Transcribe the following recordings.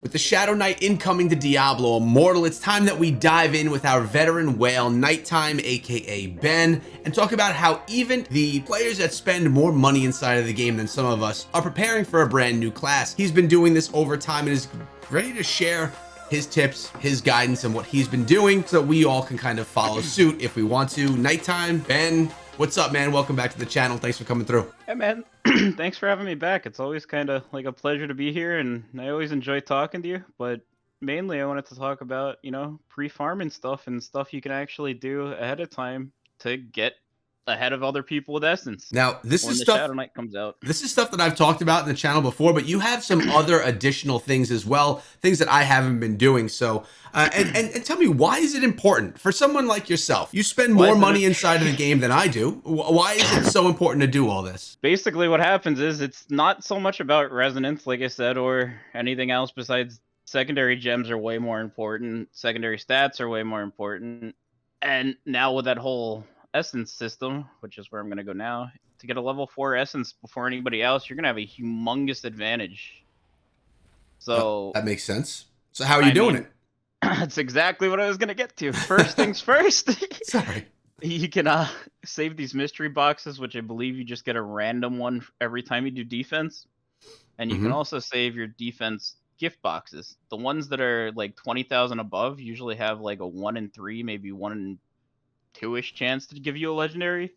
With the Shadow Knight incoming to Diablo Immortal, it's time that we dive in with our veteran whale, Nighttime, aka Ben, and talk about how even the players that spend more money inside of the game than some of us are preparing for a brand new class. He's been doing this over time and is ready to share his tips, his guidance, and what he's been doing so that we all can kind of follow suit if we want to. Nighttime, Ben, what's up, man? Welcome back to the channel. Thanks for coming through. Hey man, thanks for having me back. It's always kind of like a pleasure to be here, and I always enjoy talking to you. But mainly, I wanted to talk about, pre-farming stuff and stuff you can actually do ahead of time to get ahead of other people with Essence Now, this when is the stuff Shadow Knight comes out. This is stuff that I've talked about in the channel before, but you have some other additional things as well, things that I haven't been doing. So, and tell me, why is it important for someone like yourself? You spend more money inside of the game than I do. Why is it so important to do all this? Basically, what happens is it's not so much about resonance, like I said, or anything else besides secondary gems are way more important. Secondary stats are way more important. And now with that whole essence system, which is where I'm going to go now, to get a level 4 essence before anybody else, you're going to have a humongous advantage. So that makes sense. So how are you doing it? That's exactly what I was going to get to. First things first. Sorry. You can save these mystery boxes, which I believe you just get a random one every time you do defense. And you can also save your defense gift boxes. The ones that are like 20,000 above usually have like a 1 in 3, maybe 1 in 2-ish chance to give you a legendary.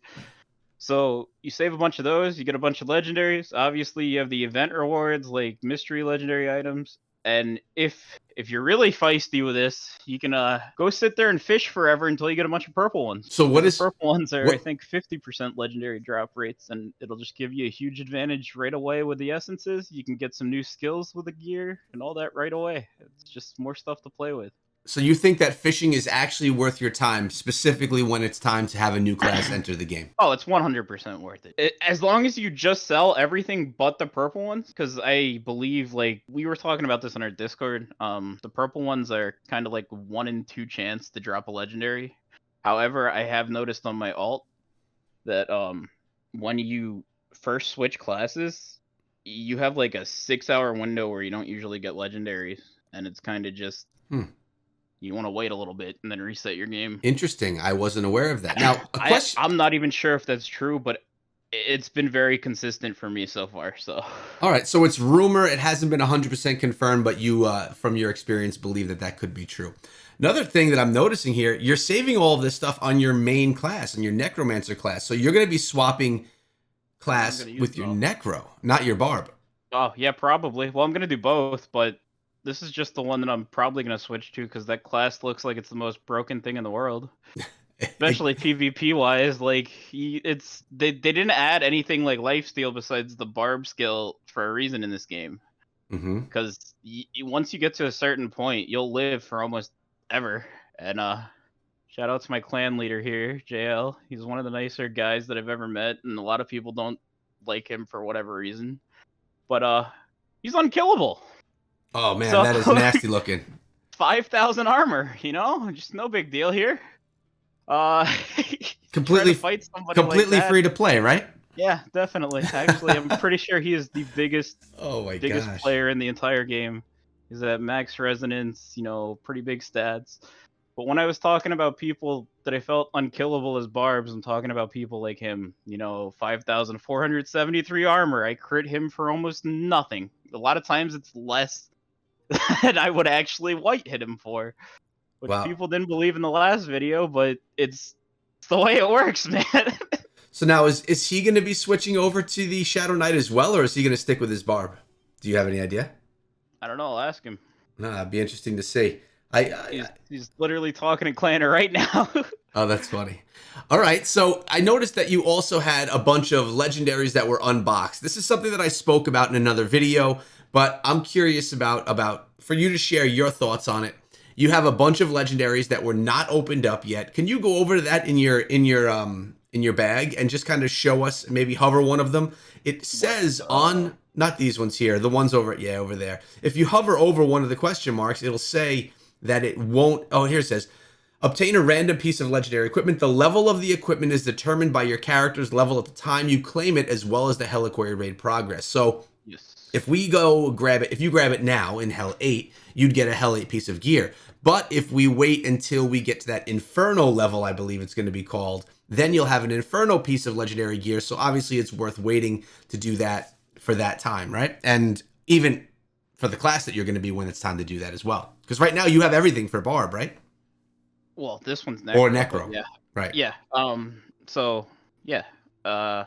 So you save a bunch of those, you get a bunch of legendaries. Obviously, you have the event rewards like mystery legendary items. And if you're really feisty with this, you can go sit there and fish forever until you get a bunch of purple ones. So what is purple ones are I think 50% legendary drop rates, and it'll just give you a huge advantage right away with the essences. You can get some new skills with the gear and all that right away. It's just more stuff to play with. So you think that fishing is actually worth your time, specifically when it's time to have a new class enter the game? Oh, it's 100% worth it. As long as you just sell everything but the purple ones, because I believe, like, we were talking about this on our Discord, the purple ones are kind of like 1 in 2 chance to drop a legendary. However, I have noticed on my alt that when you first switch classes, you have like a 6-hour window where you don't usually get legendaries, and it's kind of just... You want to wait a little bit and then reset your game. Interesting. I wasn't aware of that. Now, a question. I'm not even sure if that's true, but it's been very consistent for me so far. So. All right. So it's rumor. It hasn't been 100% confirmed, but you, from your experience, believe that that could be true. Another thing that I'm noticing here, you're saving all of this stuff on your main class, on your Necromancer class. So you're going to be swapping class with your Necro, not your Barb. Oh, yeah, probably. Well, I'm going to do both, but this is just the one that I'm probably going to switch to because that class looks like it's the most broken thing in the world. Especially PvP wise, like they didn't add anything like lifesteal besides the barb skill for a reason in this game. Because once you get to a certain point, you'll live for almost ever. And shout out to my clan leader here, JL. He's one of the nicer guys that I've ever met, and a lot of people don't like him for whatever reason. But he's unkillable. Oh man, that is nasty looking. 5,000 armor, just no big deal here. Completely like free to play, right? Yeah, definitely. Actually, I'm pretty sure he is the biggest player in the entire game. He's at max resonance, pretty big stats. But when I was talking about people that I felt unkillable as barbs, I'm talking about people like him, 5,473 armor. I crit him for almost nothing. A lot of times it's less than I would actually white hit him for. Which people didn't believe in the last video, but it's the way it works, man. So now, is he going to be switching over to the Shadow Knight as well, or is he going to stick with his Barb? Do you have any idea? I don't know. I'll ask him. No, that'd be interesting to see. He's literally talking in Clanner right now. Oh, that's funny. All right, so I noticed that you also had a bunch of legendaries that were unboxed. This is something that I spoke about in another video, but I'm curious about for you to share your thoughts on it. You have a bunch of legendaries that were not opened up yet. Can you go over that in your bag and just kind of show us, maybe hover one of them? It says on, not these ones here, the ones over there. If you hover over one of the question marks, it'll say that it won't. Oh, here it says, obtain a random piece of legendary equipment. The level of the equipment is determined by your character's level at the time you claim it, as well as the Heliquary raid progress. So yes. If we go grab it, if you grab it now in Hell 8, you'd get a Hell 8 piece of gear. But if we wait until we get to that Inferno level, I believe it's going to be called, then you'll have an Inferno piece of legendary gear. So obviously it's worth waiting to do that for that time, right? And even for the class that you're going to be when it's time to do that as well. Because right now you have everything for Barb, right? Well, this one's Or Necro, but Necro, yeah. right? Yeah. So yeah. Uh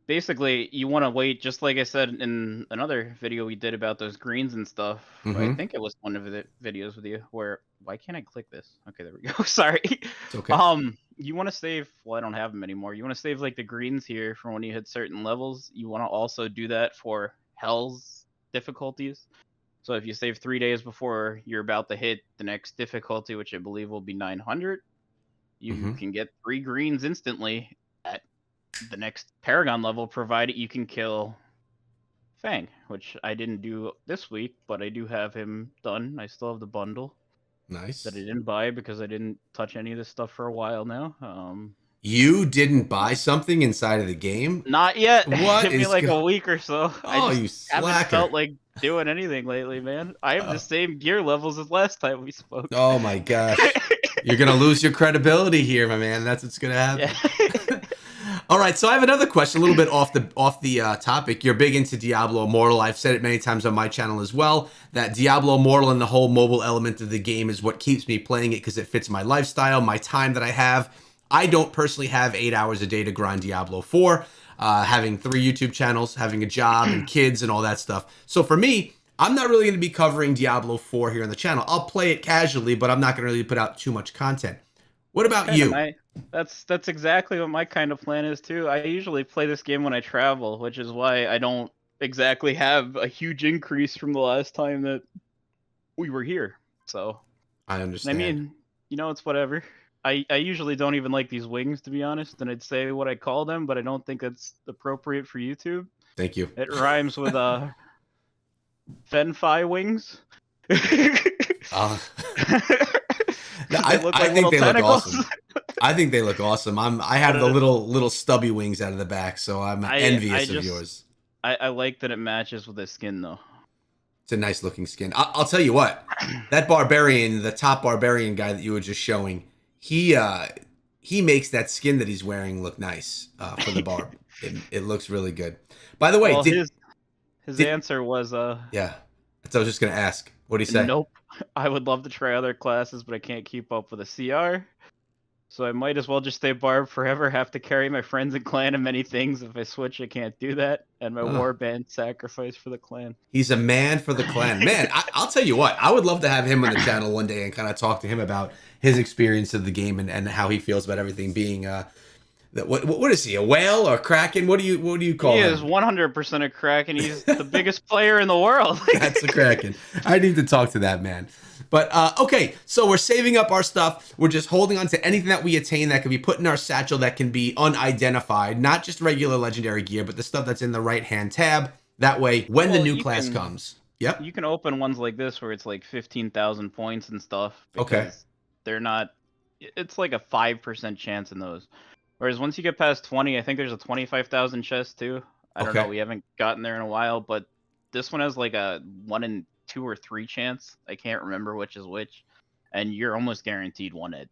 Basically, you want to wait, just like I said in another video we did about those greens and stuff. I Mm-hmm. think it was one of the videos with you where, why can't I click this? Okay, there we go. Sorry. It's okay. You want to save, well, I don't have them anymore. You want to save like the greens here for when you hit certain levels. You want to also do that for Hell's difficulties. So if you save 3 days before you're about to hit the next difficulty, which I believe will be 900, you Mm-hmm. can get 3 greens instantly at the next Paragon level, provided you can kill Fang, which I didn't do this week, but I do have him done. I still have the bundle that I Nice. didn't buy because I didn't touch any of this stuff for a while now. You didn't buy something inside of the game? Not yet. What Give me is like go? a week or so. I Oh, just you haven't slacker. felt like doing anything lately, man. I have the Oh, same gear levels as last time we spoke. oh my gosh. You're going to lose your credibility here, my man. That's what's going to Yeah. happen. All right, so I have another question, a little bit off the topic. You're big into Diablo Immortal. I've said it many times on my channel as well that Diablo Immortal and the whole mobile element of the game is what keeps me playing it because it fits my lifestyle, my time that I have. I don't personally have 8 hours a day to grind Diablo 4, having 3 YouTube channels, having a job and kids and all that stuff. So for me, I'm not really going to be covering Diablo 4 here on the channel. I'll play it casually, but I'm not going to really put out too much content. What That's about kind of you? nice. That's exactly what my kind of plan is too. I usually play this game when I travel, which is why I don't exactly have a huge increase from the last time that we were here. So, I I understand. mean, it's whatever. I usually don't even like these wings, to be honest, and I'd say what I call them, but I don't think that's appropriate for YouTube. Thank you. It rhymes with Fenfi wings. Uh, They look I like think little they look tentacles. awesome. I think they look awesome. I have the But little stubby wings out of the back, so I'm I envious of just yours. I like that it matches with his skin though. It's a nice looking skin. I'll tell you what, that barbarian, the top barbarian guy that you were just showing, he uh he makes that skin that he's wearing look nice for the barb. It looks really good. By the way, Well, did his did answer was yeah? That's what I was just gonna ask. What do you say? nope. I would love to try other classes, but I can't keep up with a CR. So I might as well just stay barb forever. Have to carry my friends and clan and many things. If I switch, I can't do that. And my Oh, warband sacrifice for the clan. he's a man for the clan. Man, I'll tell you what, I would love to have him on the channel one day and kind of talk to him about his experience of the game and how he feels about everything being what is he, a whale or a kraken? What do you He call is him? 100% a crack, and he's the biggest player in the world. That's the kraken. I need to talk to that man. But okay, so we're saving up our stuff. We're just holding on to anything that we attain that can be put in our satchel that can be unidentified, not just regular legendary gear, but the stuff that's in the right hand tab. That way, when the Well, new class comes, yep. you can open ones like this where it's like 15,000 points and stuff Okay. because they're not. It's like a 5% chance in those. Whereas once you get past 20, I think there's a 25,000 chest too. I don't know. Okay. We haven't gotten there in a while, but this one has like a 1 in 2 or 3 chance. I can't remember which is which. And you're almost guaranteed one at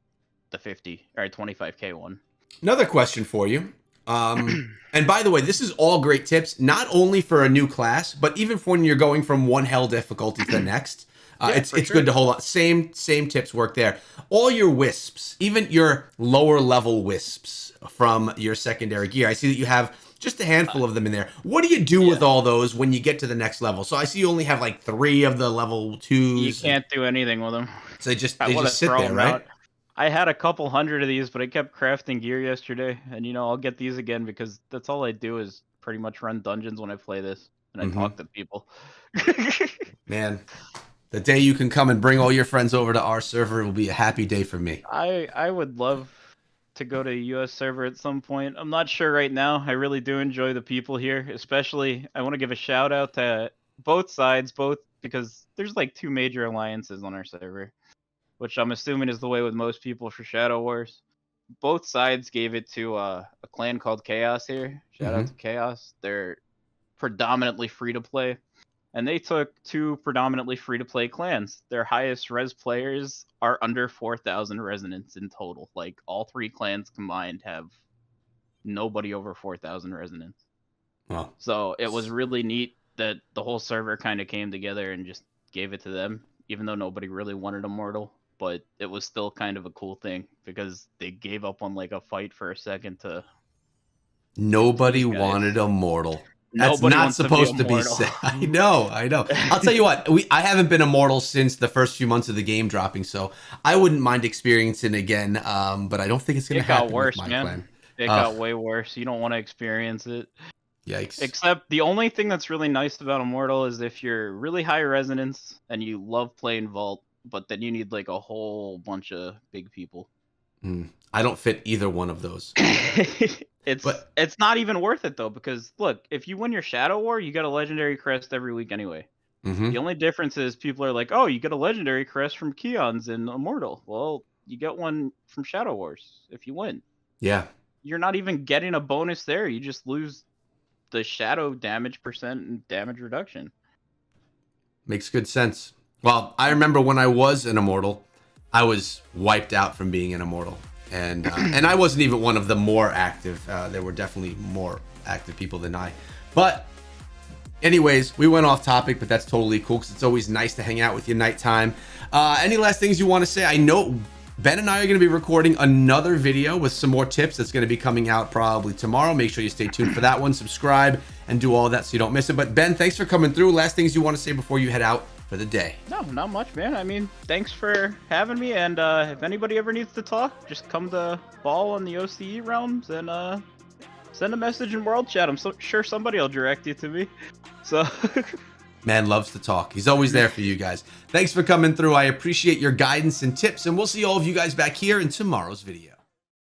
the 50 or 25k one. Another question for you. And by the way, this is all great tips, not only for a new class, but even for when you're going from one hell difficulty to the next. Yeah, It's for it's good sure. to hold on. Same tips work there. All your wisps, even your lower level wisps from your secondary gear. I see that you have just a handful of them in there. What do you do with Yeah. all those when you get to the next level? So I see you only have like 3 of the level You twos, and can't do anything with them. so they just I they want just to sit throw there, them right? out. I had a couple hundred of these, but I kept crafting gear yesterday, and I'll get these again because that's all I do is pretty much run dungeons when I play this, and I Mm-hmm. talk to people. Man, the day you can come and bring all your friends over to our server will be a happy day for me. I would love to go to a US server at some point. I'm not sure right now. I really do enjoy the people here, especially I want to give a shout out to both sides, both because there's like 2 major alliances on our server, which I'm assuming is the way with most people for Shadow Wars. Both sides gave it to a clan called Chaos here. Shout out Mm-hmm. to Chaos. They're predominantly free to play, and they took 2 predominantly free to play clans. Their highest res players are under 4,000 resonance in total. Like all 3 clans combined have nobody over 4,000 resonance. Well, So it was really neat that the whole server kind of came together and just gave it to them, even though nobody really wanted Immortal. But it was still kind of a cool thing because they gave up on like a fight for a second to give it to nobody these guys. wanted Immortal. That's Nobody not wants supposed to be Immortal. said. I know. I'll tell you what, I haven't been Immortal since the first few months of the game dropping, so I wouldn't mind experiencing it again, but I don't think it's going to It got happen worse, with my man. clan. It got way worse. You don't want to experience it. Yikes. Except the only thing that's really nice about Immortal is if you're really high resonance and you love playing Vault, but then you need like a whole bunch of big people. I don't fit either one of those. It's not even worth it though, because look, if you win your Shadow War, you get a legendary crest every week anyway. The only difference is people are like, oh, you get a legendary crest from Keons in Immortal. Well, you get one from Shadow Wars if you win. Yeah. You're not even getting a bonus there. You just lose the shadow damage percent and damage reduction. Makes good sense. Well, I remember when I was an Immortal, I was wiped out from being an Immortal. And I wasn't even one of the more active. There were definitely more active people than I. But anyways, we went off topic, but that's totally cool because it's always nice to hang out with you nighttime. Any last things you want to say? I know Ben and I are going to be recording another video with some more tips that's going to be coming out probably tomorrow. Make sure you stay tuned for that one. Subscribe and do all that so you don't miss it. But Ben, thanks for coming through. Last things you want to say before you head out for the day? No, not much, man. I mean, thanks for having me. And if anybody ever needs to talk, just come to Ball on the OCE realms and send a message in World Chat. I'm sure somebody will direct you to me. So... Man loves to talk. He's always there for you guys. Thanks for coming through. I appreciate your guidance and tips, and we'll see all of you guys back here in tomorrow's video.